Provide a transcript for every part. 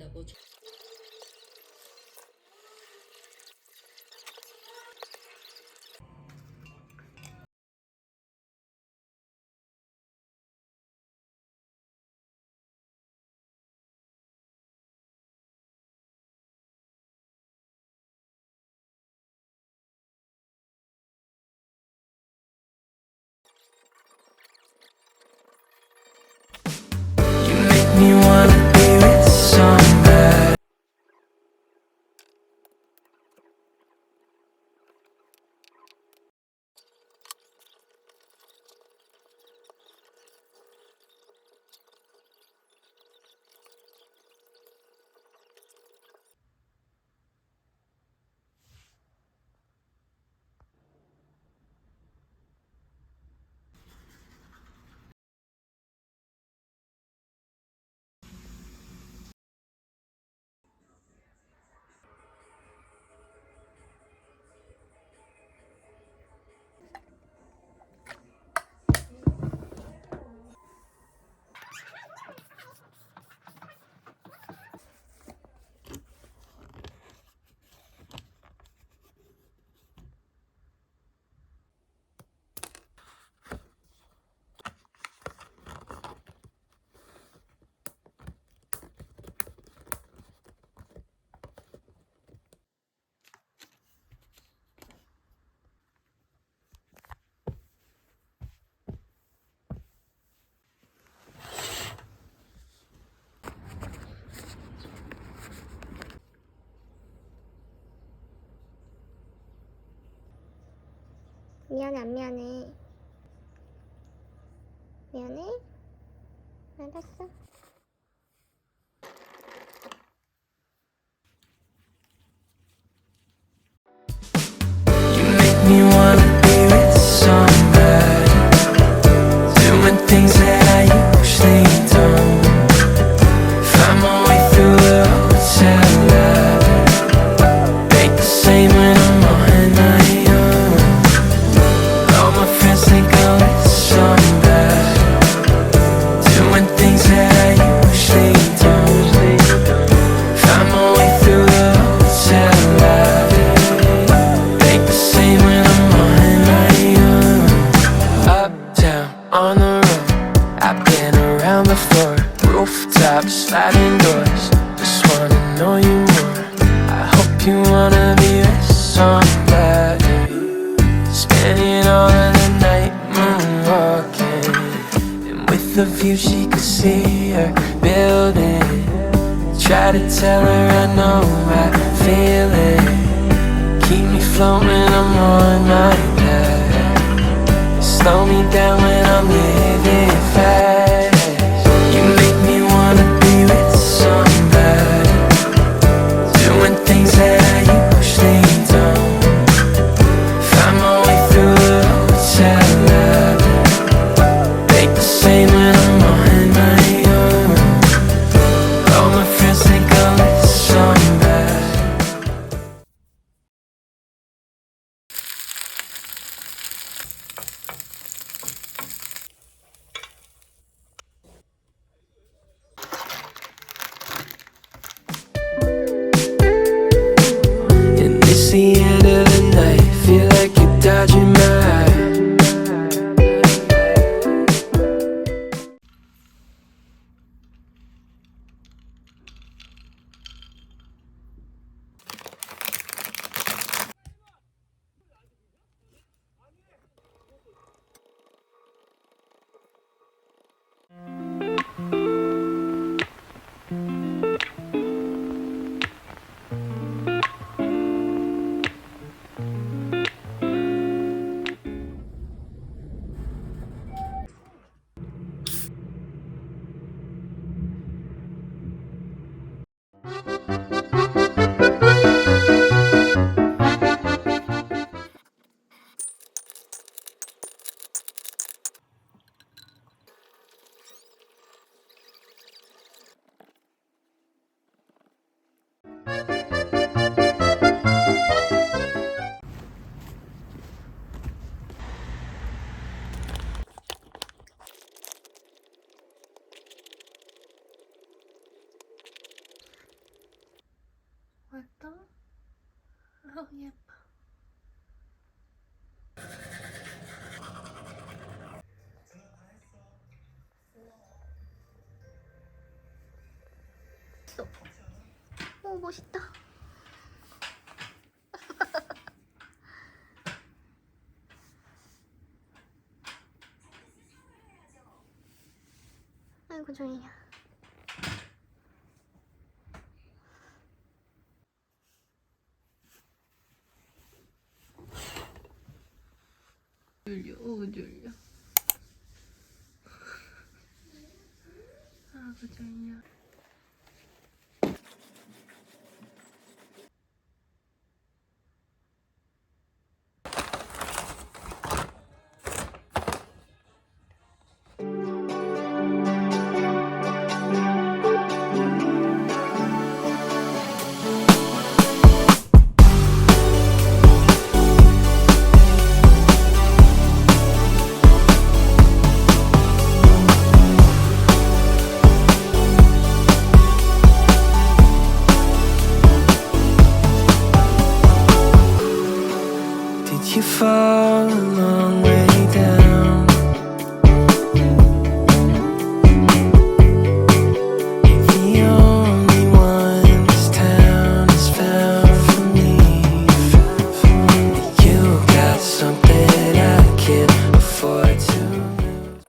된다고. Me wanna be with somebody. 미안해, 안 미안해? 미안해? 알았어. You make me wanna be with somebody, doing things that I usually don't. Find my way through the hotel lobby, think the same when I'm on my own. All my friends think I'm with somebody, doing things that I usually don't. Find my way through the hotel lobby, think the same when I'm on my own. Up, down, on the road, I've been around before. Rooftops, sliding doors, just wanna know you more. I hope you wanna be with somebody, spending all of the night moonwalking, and with the view she could see her building. Try to tell her I know I feel it, keep me floating when I'm on my back, slow me down when I'm living fast. You make me wanna be with somebody, doing things that I usually don't. Find my way through the hotel lobby, think the same when I'm on my own. All my friends think I'm with somebody. 예뻐. 오, 멋있다. 아이고, 종이야. 졸려. 아이고, 졸려. Did you fall a long way down? You're the only one this town has found for me. You got something I can't afford to lose.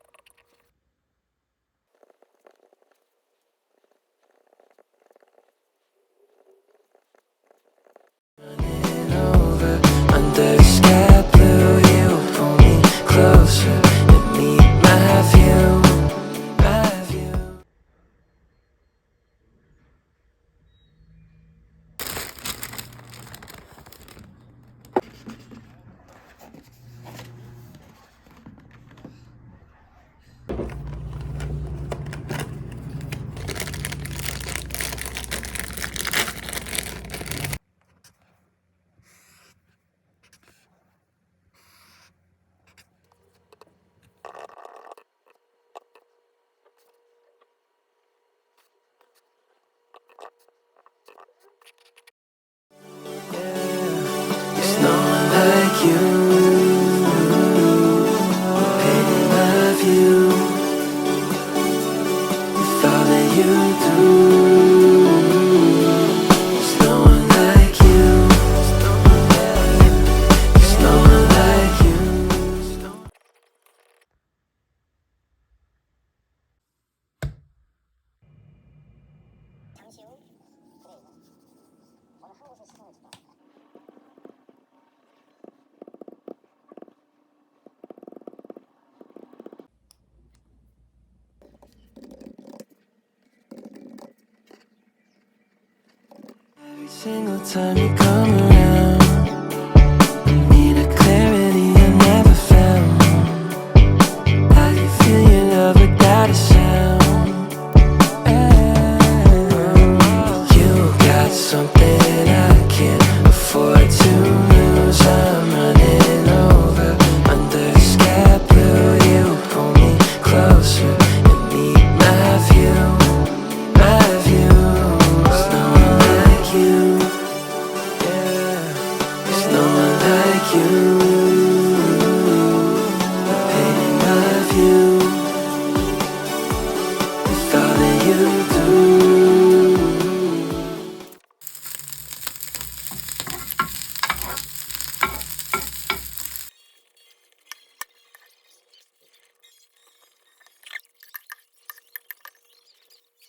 Running over under sky blue, you pull me closer and meet my view, my view. There's no one like you, painting my view with all that you do. There's no one like you, there's no one like you. Every single time you come around, I need a clarity I never found. I can feel your love without a sound. You got something I can't afford to lose. I'm running over under sky blue. You pull me closer and meet my view, my view. There's no one like you, yeah. There's no one like you, painting my view with all that you do.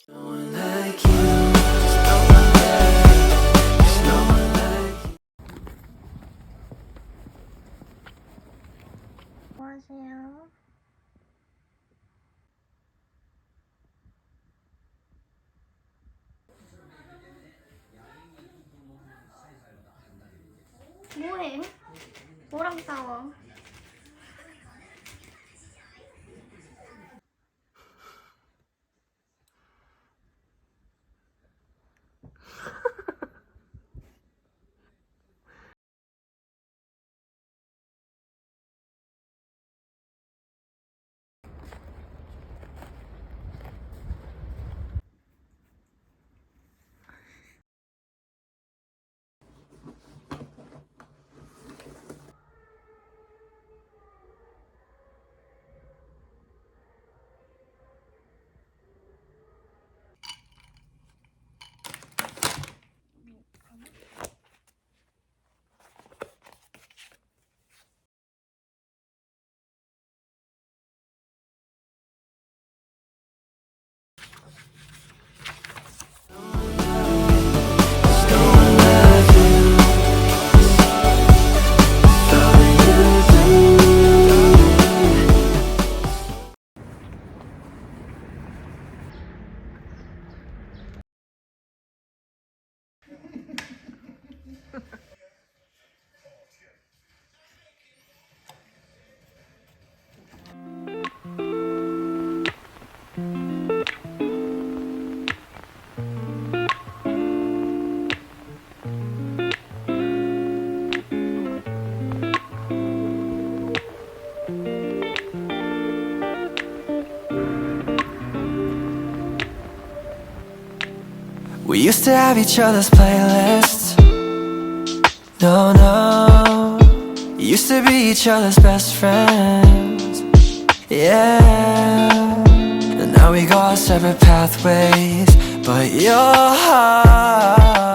No one like you, there's no one like you. 뭐 하세요? 뭐해? 뭐랑 싸워? We used to have each other's playlists. No, no. Used to be each other's best friends. Yeah. And now we go our separate pathways. But your heart